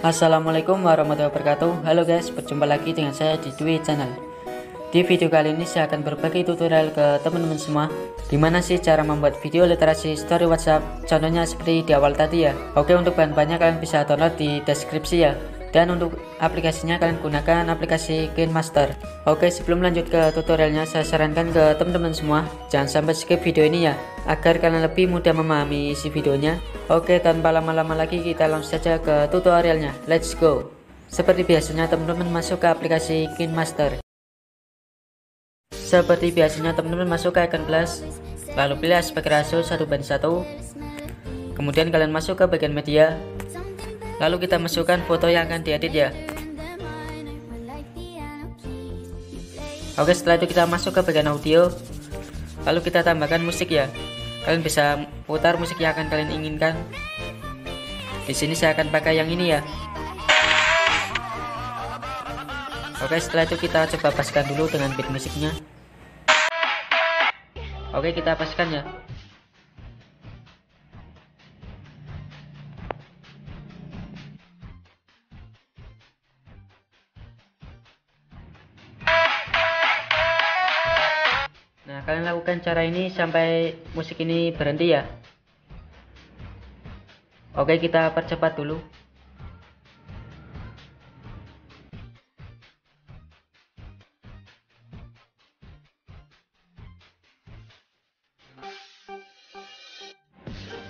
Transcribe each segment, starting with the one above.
Assalamualaikum warahmatullahi wabarakatuh. Halo guys, berjumpa lagi dengan saya di Dwi Channel. Di video kali ini saya akan berbagi tutorial ke teman-teman semua gimana sih cara membuat video literasi story WhatsApp. Contohnya seperti di awal tadi ya. Oke, untuk bahan-bahannya kalian bisa download di deskripsi ya. Dan untuk aplikasinya kalian gunakan aplikasi KineMaster. Oke, sebelum lanjut ke tutorialnya, saya sarankan ke teman-teman semua jangan sampai skip video ini ya, agar kalian lebih mudah memahami isi videonya. Oke, tanpa lama-lama lagi kita langsung saja ke tutorialnya. Let's go. Seperti biasanya teman-teman masuk ke aplikasi KineMaster. Seperti biasanya teman-teman masuk ke icon plus, lalu pilih aspek ratio 1:1. Kemudian kalian masuk ke bagian media. Lalu kita masukkan foto yang akan diedit ya. Oke, setelah itu kita masuk ke bagian audio. Lalu kita tambahkan musik ya. Kalian bisa putar musik yang akan kalian inginkan. Di sini saya akan pakai yang ini ya. Oke, setelah itu kita coba paskan dulu dengan beat musiknya. Oke, kita paskan ya. Nah, kalian lakukan cara ini sampai musik ini berhenti ya. Oke, kita percepat dulu.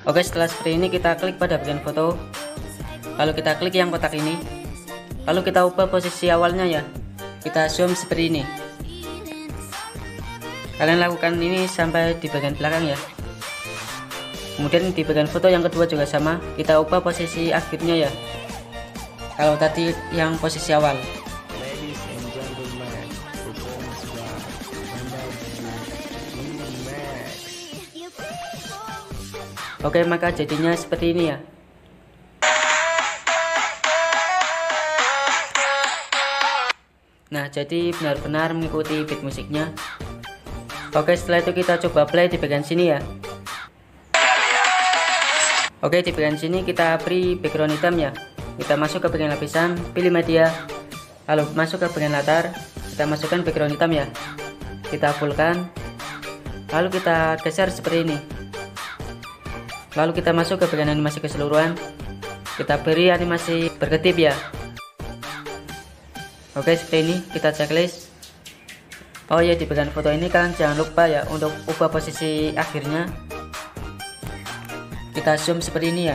Oke, setelah seperti ini kita klik pada bagian foto. Lalu kita klik yang kotak ini. Lalu kita ubah posisi awalnya ya. Kita zoom seperti ini. Kalian lakukan ini sampai di bagian belakang ya. Kemudian di bagian foto yang kedua juga sama, kita ubah posisi akhirnya ya. Kalau tadi yang posisi awal. Oke, maka jadinya seperti ini ya. Nah, jadi benar-benar mengikuti beat musiknya. Oke, setelah itu kita coba play di bagian sini ya. Oke, di bagian sini kita beri background hitam ya. Kita masuk ke bagian lapisan, pilih media, lalu masuk ke bagian latar, kita masukkan background hitam ya. Kita fullkan, lalu kita geser seperti ini. Lalu kita masuk ke bagian animasi keseluruhan, kita beri animasi berkedip ya. Oke, seperti ini kita checklist. Oh ya, di bagian foto ini kalian jangan lupa ya untuk ubah posisi akhirnya. Kita zoom seperti ini ya.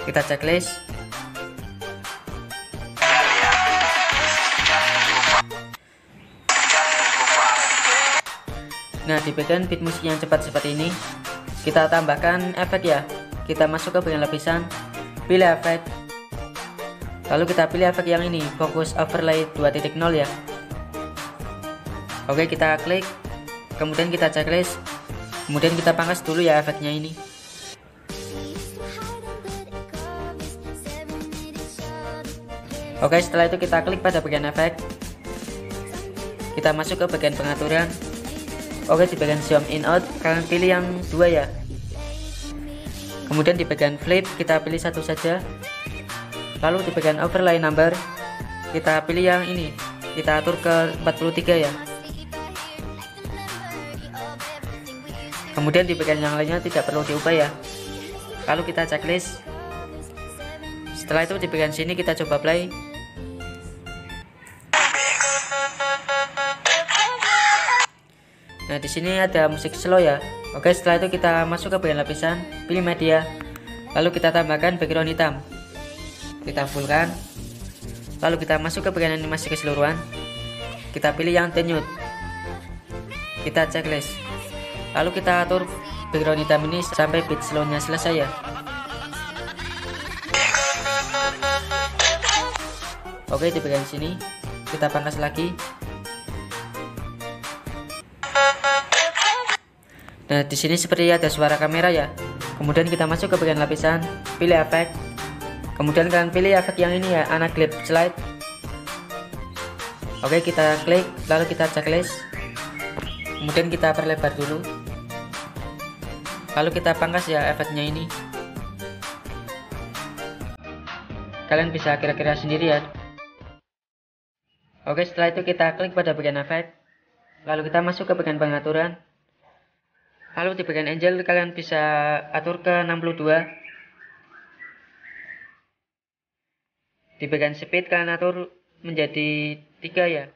Kita checklist. Nah, di bagian beat musik yang cepat seperti ini, kita tambahkan efek ya. Kita masuk ke bagian lapisan, pilih efek. Lalu kita pilih efek yang ini, Focus Overlay 2.0 ya. Oke, kita klik, kemudian kita checklist, kemudian kita pangkas dulu ya efeknya ini. Oke, setelah itu kita klik pada bagian efek, kita masuk ke bagian pengaturan. Oke, di bagian zoom in out kalian pilih yang dua ya. Kemudian di bagian flip kita pilih satu saja. Lalu di bagian overlay number kita pilih yang ini, kita atur ke 43 ya. Kemudian di bagian yang lainnya tidak perlu diubah ya. Lalu kita checklist. Setelah itu di bagian sini kita coba play. Nah, di sini ada musik slow ya. Oke, setelah itu kita masuk ke bagian lapisan, pilih media, lalu kita tambahkan background hitam. Kita fullkan. Lalu kita masuk ke bagian animasi keseluruhan. Kita pilih yang tenued. Kita checklist. Lalu kita atur background hitam ini sampai beat slownya selesai ya. Oke, di bagian sini kita pangkas lagi. Nah, di sini seperti ada suara kamera ya. Kemudian kita masuk ke bagian lapisan, pilih efek. Kemudian kalian pilih efek yang ini ya, Anaglip Slide. Oke, kita klik, lalu kita checklist. Kemudian kita perlebar dulu. Lalu kita pangkas ya efeknya ini. kalian bisa kira-kira sendiri ya. Oke, setelah itu kita klik pada bagian efek, lalu kita masuk ke bagian pengaturan. Lalu di bagian angel kalian bisa atur ke 62. Di bagian speed kalian atur menjadi 3 ya.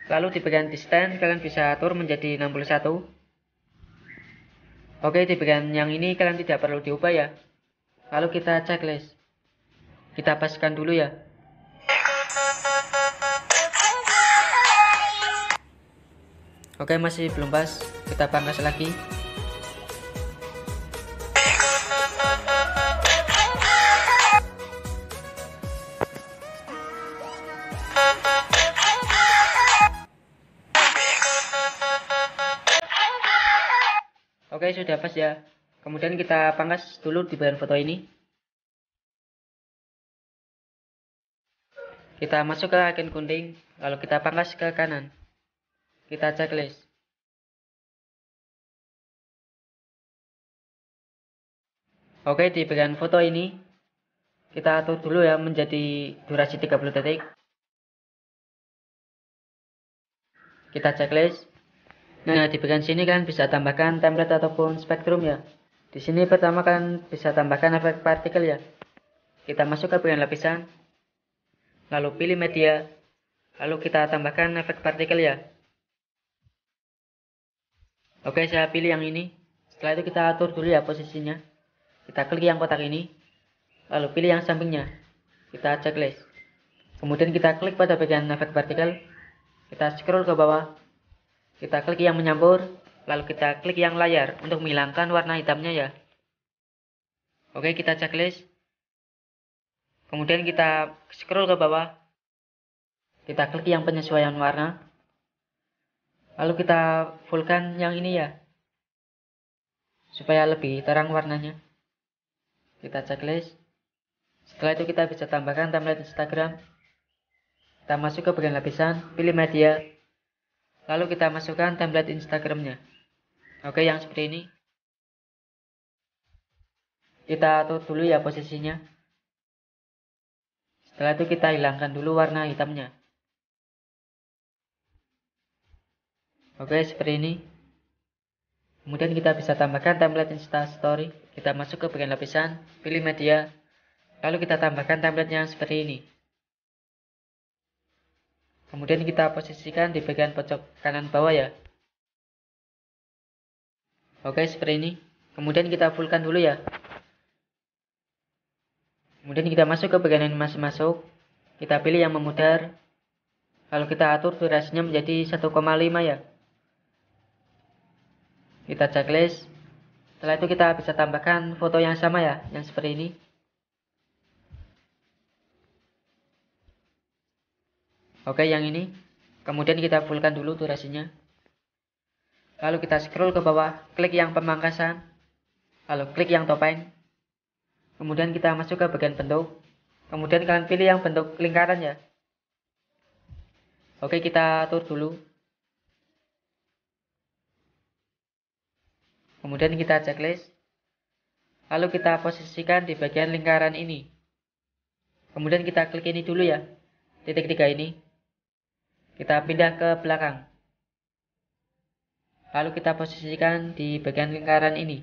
Lalu di bagian distance kalian bisa atur menjadi 61. Oke, di bagian yang ini kalian tidak perlu diubah ya. Lalu kita checklist. Kita paskan dulu ya. Oke, masih belum pas. Kita pangkas lagi. Oke, sudah pas ya. Kemudian kita pangkas dulu di bagian foto ini. Kita masuk ke icon gunting, lalu kita pangkas ke kanan. Kita checklist. Oke, di bagian foto ini kita atur dulu ya menjadi durasi 30 detik. Kita checklist. Nah, di bagian sini kalian bisa tambahkan template ataupun spektrum ya. Di sini pertama kalian bisa tambahkan efek partikel ya. Kita masuk ke bagian lapisan, lalu pilih media, lalu kita tambahkan efek partikel ya. Oke, saya pilih yang ini. Setelah itu kita atur dulu ya posisinya. Kita klik yang kotak ini, lalu pilih yang sampingnya. Kita checklist. Kemudian kita klik pada bagian efek partikel. Kita scroll ke bawah. Kita klik yang menyampur, lalu kita klik yang layar untuk menghilangkan warna hitamnya ya. Oke, kita checklist. Kemudian kita scroll ke bawah. Kita klik yang penyesuaian warna. Lalu kita fullkan yang ini ya, supaya lebih terang warnanya. Kita checklist. Setelah itu kita bisa tambahkan template Instagram. Kita masuk ke bagian lapisan, pilih media, lalu kita masukkan template Instagramnya. Oke, yang seperti ini. Kita atur dulu ya posisinya. Setelah itu kita hilangkan dulu warna hitamnya. Oke, seperti ini. Kemudian kita bisa tambahkan template Instastory. Kita masuk ke bagian lapisan, pilih media, lalu kita tambahkan template yang seperti ini. Kemudian kita posisikan di bagian pojok kanan bawah ya. Oke, seperti ini. Kemudian kita fullkan dulu ya. Kemudian kita masuk ke bagian animasi masuk. Kita pilih yang memudar. Lalu kita atur durasinya menjadi 1,5 ya. Kita checklist. Setelah itu kita bisa tambahkan foto yang sama ya, yang seperti ini. Oke, yang ini. Kemudian kita fullkan dulu durasinya. Lalu kita scroll ke bawah, klik yang pemangkasan, lalu klik yang topeng. Kemudian kita masuk ke bagian bentuk. Kemudian kalian pilih yang bentuk lingkaran ya. Oke, kita atur dulu. Kemudian kita checklist. Lalu kita posisikan di bagian lingkaran ini. Kemudian kita klik ini dulu ya, titik 3 ini. Kita pindah ke belakang. Lalu kita posisikan di bagian lingkaran ini.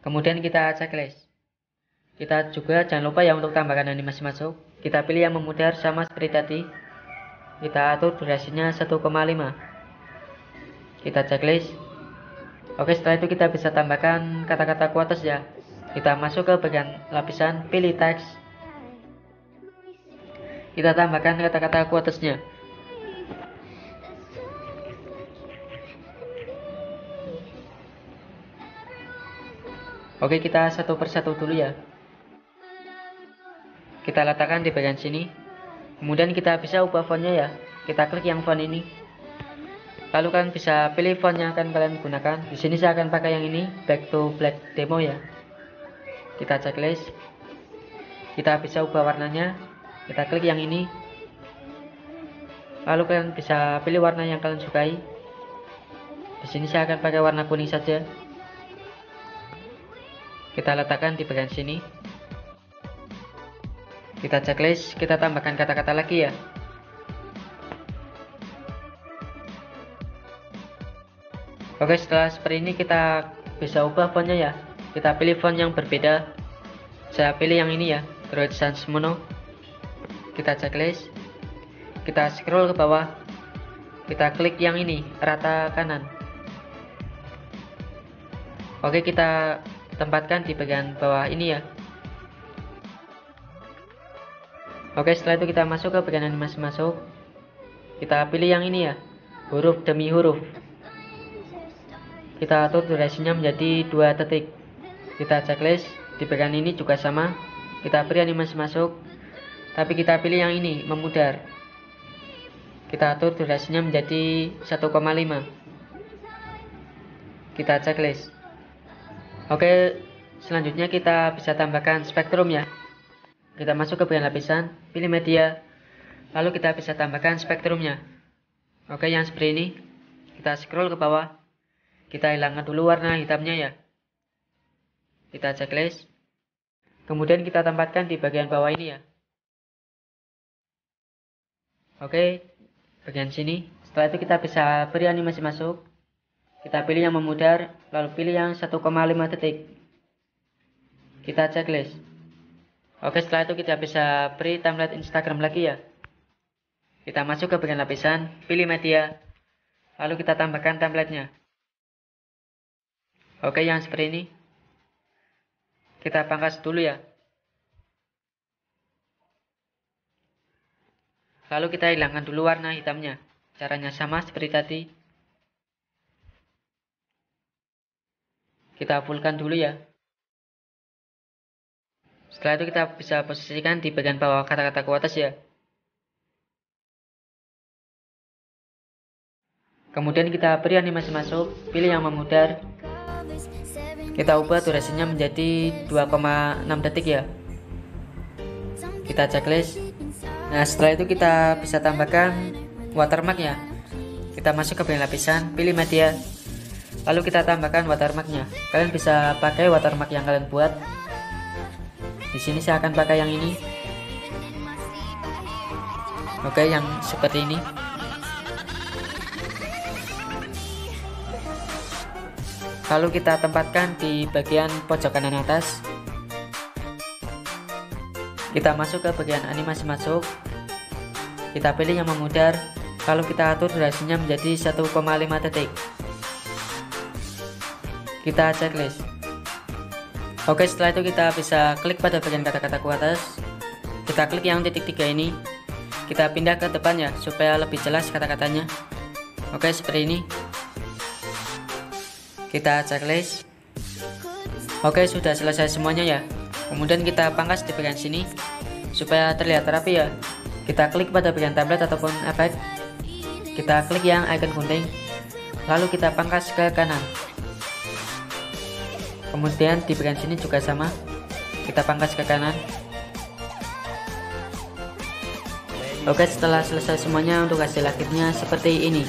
Kemudian kita checklist. Kita juga jangan lupa ya untuk tambahkan animasi masuk. Kita pilih yang memudar sama seperti tadi. Kita atur durasinya 1,5. Kita checklist. Oke, setelah itu kita bisa tambahkan kata-kata quotes ya. Kita masuk ke bagian lapisan, pilih teks. Kita tambahkan kata-kata quotesnya. Oke, kita satu persatu dulu ya. Kita letakkan di bagian sini. Kemudian kita bisa ubah fontnya ya. Kita klik yang font ini. Lalu kalian bisa pilih font yang akan kalian gunakan. Di sini saya akan pakai yang ini, Back to Black Demo ya. Kita checklist. Kita bisa ubah warnanya. Kita klik yang ini. Lalu kalian bisa pilih warna yang kalian sukai. Di sini saya akan pakai warna kuning saja. Kita letakkan di bagian sini. Kita checklist, kita tambahkan kata-kata lagi ya. Oke, setelah seperti ini kita bisa ubah fontnya ya. Kita pilih font yang berbeda. Saya pilih yang ini ya, Droid Sans Mono. Kita checklist. Kita scroll ke bawah. Kita klik yang ini, rata kanan. Oke, kita tempatkan di bagian bawah ini ya. Oke, setelah itu kita masuk ke bagian animasi masuk. Kita pilih yang ini ya, huruf demi huruf. Kita atur durasinya menjadi 2 detik. Kita checklist, di bagian ini juga sama. Kita beri animasi masuk, tapi kita pilih yang ini, memudar. Kita atur durasinya menjadi 1,5. Kita checklist. Oke, selanjutnya kita bisa tambahkan spektrum ya. Kita masuk ke bagian lapisan, pilih media, lalu kita bisa tambahkan spektrumnya. Oke, yang seperti ini. Kita scroll ke bawah. Kita hilangkan dulu warna hitamnya ya. Kita checklist. Kemudian kita tempatkan di bagian bawah ini ya. Oke, bagian sini. Setelah itu kita bisa beri animasi masuk. Kita pilih yang memudar, lalu pilih yang 1,5 detik. Kita checklist. Oke, setelah itu kita bisa beri template Instagram lagi ya. Kita masuk ke bagian lapisan, pilih media, lalu kita tambahkan templatenya. Oke, yang seperti ini. Kita pangkas dulu ya. Lalu kita hilangkan dulu warna hitamnya. Caranya sama seperti tadi. Kita fullkan dulu ya. Setelah itu kita bisa posisikan di bagian bawah kata-kata ke atas ya. Kemudian kita beri animasi masuk, pilih yang memudar. Kita ubah durasinya menjadi 2,6 detik ya. Kita checklist. Nah, setelah itu kita bisa tambahkan watermark ya. Kita masuk ke bagian lapisan, pilih media. Lalu kita tambahkan watermarknya. Kalian bisa pakai watermark yang kalian buat. Di sini saya akan pakai yang ini. Oke, yang seperti ini. Lalu kita tempatkan di bagian pojok kanan atas. Kita masuk ke bagian animasi masuk. Kita pilih yang memudar. Lalu kita atur durasinya menjadi 1,5 detik. Kita checklist. Oke, setelah itu kita bisa klik pada bagian kata-kata ke atas. Kita klik yang titik 3 ini. Kita pindah ke depan ya, supaya lebih jelas kata-katanya. Oke, seperti ini. Kita checklist. Oke, sudah selesai semuanya ya. Kemudian kita pangkas di bagian sini, supaya terlihat rapi ya. Kita klik pada bagian tablet ataupun efek. Kita klik yang icon gunting. Lalu kita pangkas ke kanan. Kemudian di bagian sini juga sama. Kita pangkas ke kanan. Oke, setelah selesai semuanya, untuk hasil akhirnya seperti ini.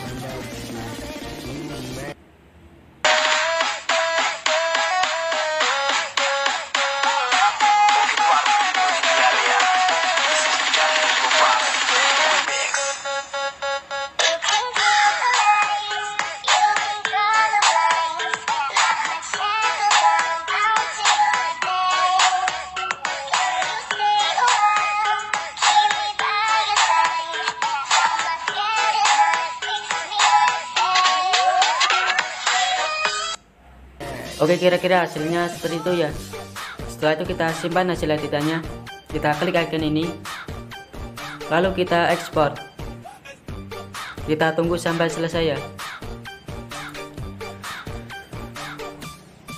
Oke, kira-kira hasilnya seperti itu ya. Setelah itu kita simpan hasil editannya. Kita klik icon ini, lalu kita ekspor. Kita tunggu sampai selesai ya.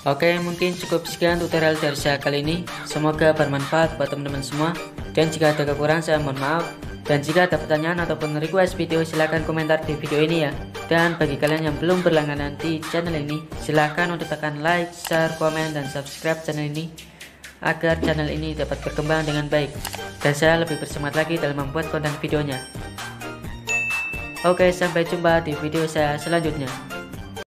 Oke, mungkin cukup sekian tutorial dari saya kali ini. Semoga bermanfaat buat teman-teman semua. Dan jika ada kekurangan saya mohon maaf. Dan jika ada pertanyaan ataupun request video, silahkan komentar di video ini ya. Dan bagi kalian yang belum berlangganan di channel ini, silahkan untuk tekan like, share, komen, dan subscribe channel ini agar channel ini dapat berkembang dengan baik dan saya lebih bersemangat lagi dalam membuat konten videonya. Oke, sampai jumpa di video saya selanjutnya.